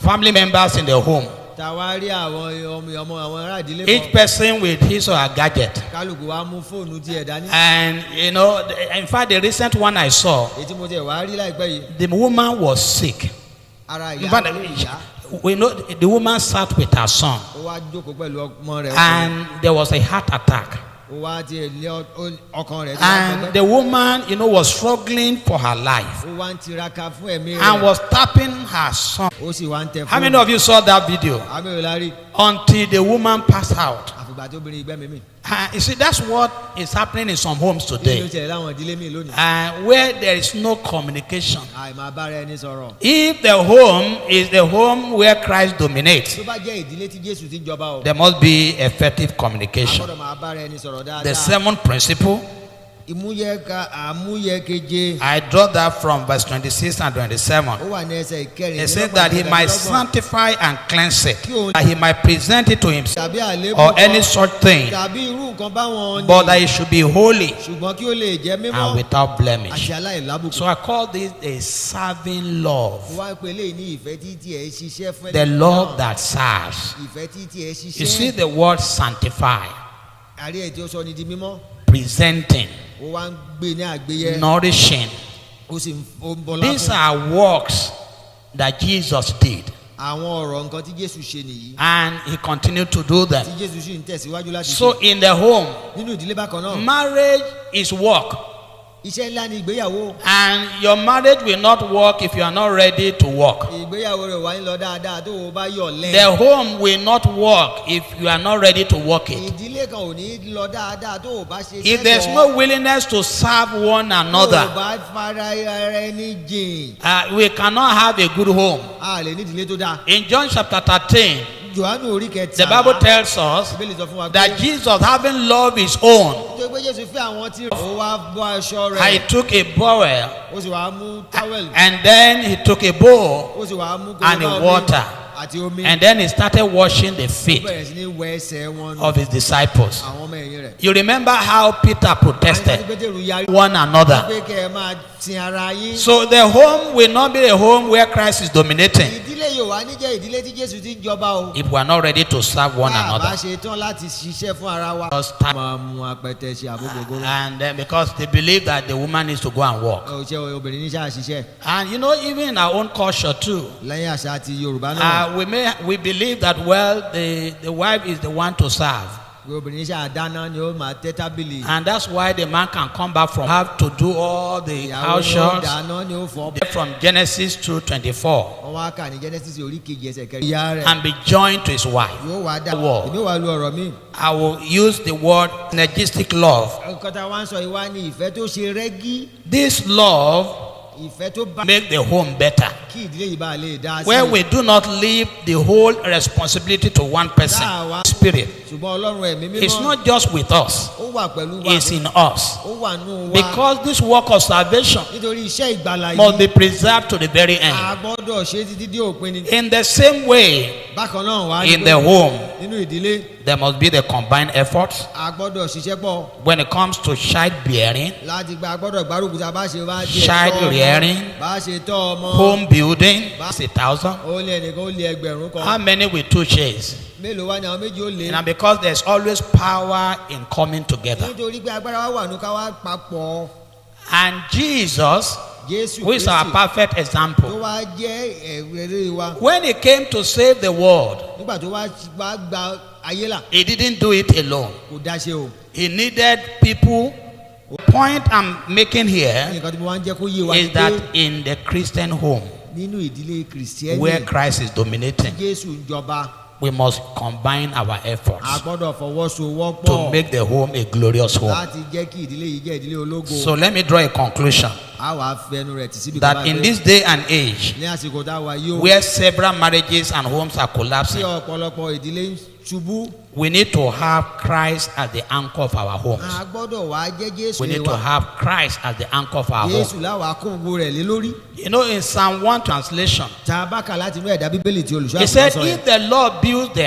family members in the home. tàwárí àwọn ọmọ àwọn ará ìdílé kan. Each person with his or her gadget. kálukú wa mú fóònù tiẹ̀ dání. And you know, in fact, the recent one I saw, ètí mo tiẹ̀ wá rí láìpẹ́ yìí. the woman was sick. ara In ìyá fact, ló ìyá. we know the woman sat with her son, ó wá jókòó pẹ̀lú ọmọ rẹ̀. and there was a heart attack. ó wá tiẹ̀ lé ọkàn rẹ̀. And the woman, you know, was struggling for her life ó wá ń tiraka fún ẹ̀mí rẹ̀. and was tapping her son. ó sì wá ń tẹ fóònù. How many of you saw that video? àmì ò lárí. Until the woman passed out. àfìgbà tó obìnrin ìgbẹ́ mi mì. You see, that's what is happening in some homes kí ló today, ṣẹlẹ̀ láwọn ìdílé mi lónìí. where there is no communication. àìmọ̀ abára ẹni sọ̀rọ̀. If the home is the home where Christ dominates, tó bá jẹ́ ìdílé tí Jésù ti jọba o. there must be effective a communication. gbọ́dọ̀ máa bára ẹni sọ̀rọ̀ dáadáa. The seventh principle, àmúyẹ keje. I draw that from verse 26 and 27. ó wà ní ẹsẹ̀ ìkẹrin. It says that he might sanctify and cleanse it, that he might present it to himself tàbí àlébù or kan, any such thing, tàbí irú nǹkan báwọn but that it should be holy ṣùgbọ́n kí ó lè jẹ́ and mímọ́ without blemish. àti aláìlábùkù. So I call this a serving love, wá pé eléyìí ní ìfẹ́ títí ẹ̀ ṣiṣẹ́ fún the ẹni love náà. that serves. ìfẹ́ títí ẹ̀ You see ṣiṣẹ́. the word sanctify, àrí ẹ̀ tí ó sọ ní di mímọ́. presenting, ó wá ń gbé ní àgbéyẹ. nourishing. ó sì ń bọlá These fún. are works that Jesus did, àwọn ọ̀rọ̀ nǹkan tí Jésù ṣe nìyí. and he continued to do them. tí Jésù sì ń tẹ̀síwájú láti So ṣe. in the home, nínú ìdílé bákan náà. marriage is work, iṣẹ́ ńlá ni ìgbéyàwó. and your marriage will not work if you are not ready to work. ìgbéyàwó rẹ̀ wá ń lọ dáadáa tó o bá yọ̀ lẹ́. The home will not work if you are not ready to work it. ìdílé kan ò ní lọ dáadáa tó o bá ṣe If there's no willingness to serve one tó o another, bá fara ara ẹni jìn. we cannot have a good home. a lè ní ìdílé tó dáa. In John chapter 13, Jòhánù orí kẹta. the Bible tells us Bíbélì sọ fún wa pé. that Jesus, having loved his own, tó gbé Jésù fẹ́ àwọn tí. ó wá bọ́ aṣọ he rẹ̀. took a bowl, ó sì wá mú táwẹ̀lì. and then he took a bowl ó sì wá mú and kólóbá a omi water, àti omi. and then he started washing the ó feet bẹ̀rẹ̀ sí ní wẹ ẹsẹ̀ wọn nù. of his disciples. àwọn ọmọ ẹ̀yìn rẹ̀. You remember how Peter protested àti Pétérù yarí. one another. pé kẹ́ ẹ máa sin ara yín. So the home will not be a home where Christ is dominating ìdílé yóò wá níjẹ́ ìdílé tí Jésù ti ń jọba o. if we are not ready to serve one bá a bá another. ṣe tán láti ṣiṣẹ́ fún ara wa. Because time- máa mu apẹtẹ ṣe àbógbogbo. And then because they believe that the woman needs to go and work. òṣè obìnrin níṣẹ́ àṣìṣe. And you know, even in our own culture too, lẹ́yìn àṣà àti Yorùbá náà. we believe that, well, the wife is the one to serve. pé obìnrin níṣẹ́ àdáná ni ó máa tẹ́ tábìlì. And that's why the man can come back from have to do all the ìyàwó house ni ó chores dáná ni ó fọ́. from Genesis 2:24 wọ́n wá kà ní Genesis orí kejì ẹsẹ̀ kẹrin. ìyá rẹ̀ and be joined to his wife. yóò wá dá. Wọ́. èmi wà lu ọ̀rọ̀ mi. I will use the word synergistic love. nǹkan tá a wá ń sọ yìí wá ní ìfẹ́ tó ṣe rẹ́gí. This love ìfẹ́ tó bá. make the home better, kí ìdílé yìí bá lè dá sí. where we do not leave the whole responsibility to one person. Spirit, ṣùgbọ́n Ọlọ́run ẹ̀mí mímọ́. it's not just with us, ó wà pẹ̀lú wa. it's in us. ó wà nù wa. Because this work of salvation nítorí iṣẹ́ ìgbàlà must yìí. be preserved to the very end. a gbọ́dọ̀ ṣe títí dé òpin ni. In the same way, bákan náà wá in the home, nínú ìdílé. there must be the combined efforts a gbọ́dọ̀ ṣiṣẹ́ pọ̀. when it comes to child bearing, láti gba a gbọ́dọ̀ gbárùkù tá a bá ṣe wá jẹ́ child tọ́ ọmọ. rearing, bá a ṣe tọ́ ọmọ. home building. That's 1,000. ó lé ẹnìkan ó lé ẹgbẹ̀rún How kan. many with 2 chairs? mélòó wá ní àwọn méjì ó lé. And because there's always power in coming together. nítorí pé agbára wa wà ní ká wá papọ̀. And Jesus, Jésù who is our Kristi perfect tó example, wá jẹ́ ẹ̀rẹ́ wa. when he came to save the world, nígbà tó wá gba ayé là. he didn't do it alone. kò dáṣe o. He needed people. The point I'm making here nǹkan tí mo wá ń jẹ́ kó yé wa is ni that pé in the Christian home, nínú ìdílé kìrìsìtẹ́nì where Christ is dominating, Jésù ń jọba. we must combine our efforts a gbọ́dọ̀ fọwọ́sowọ́pọ̀ to make the home a glorious home. láti jẹ́ kí ìdílé yìí jẹ́ ìdílé ológo. So let me draw a conclusion a wà fẹnu rẹ̀ tì síbi that in this day and age, ní àsìkò tá a wà yìí o. where several marriages and homes are tí collapsing, ọ̀pọ̀lọpọ̀ ìdílé ń ṣubú. we need to have Christ as the anchor of our homes. a gbọ́dọ̀ wá jẹ́ Jésù We need to wa. have Christ as the anchor of our Jésù home. láwa kó gbogbo rẹ̀ lé lórí. You know, in Psalm 1 translation, tá a bá kà láti inú ẹ̀dá bíbélì tí olùṣọ́ he said, àgùntàn sọ yẹn. if the Lord builds the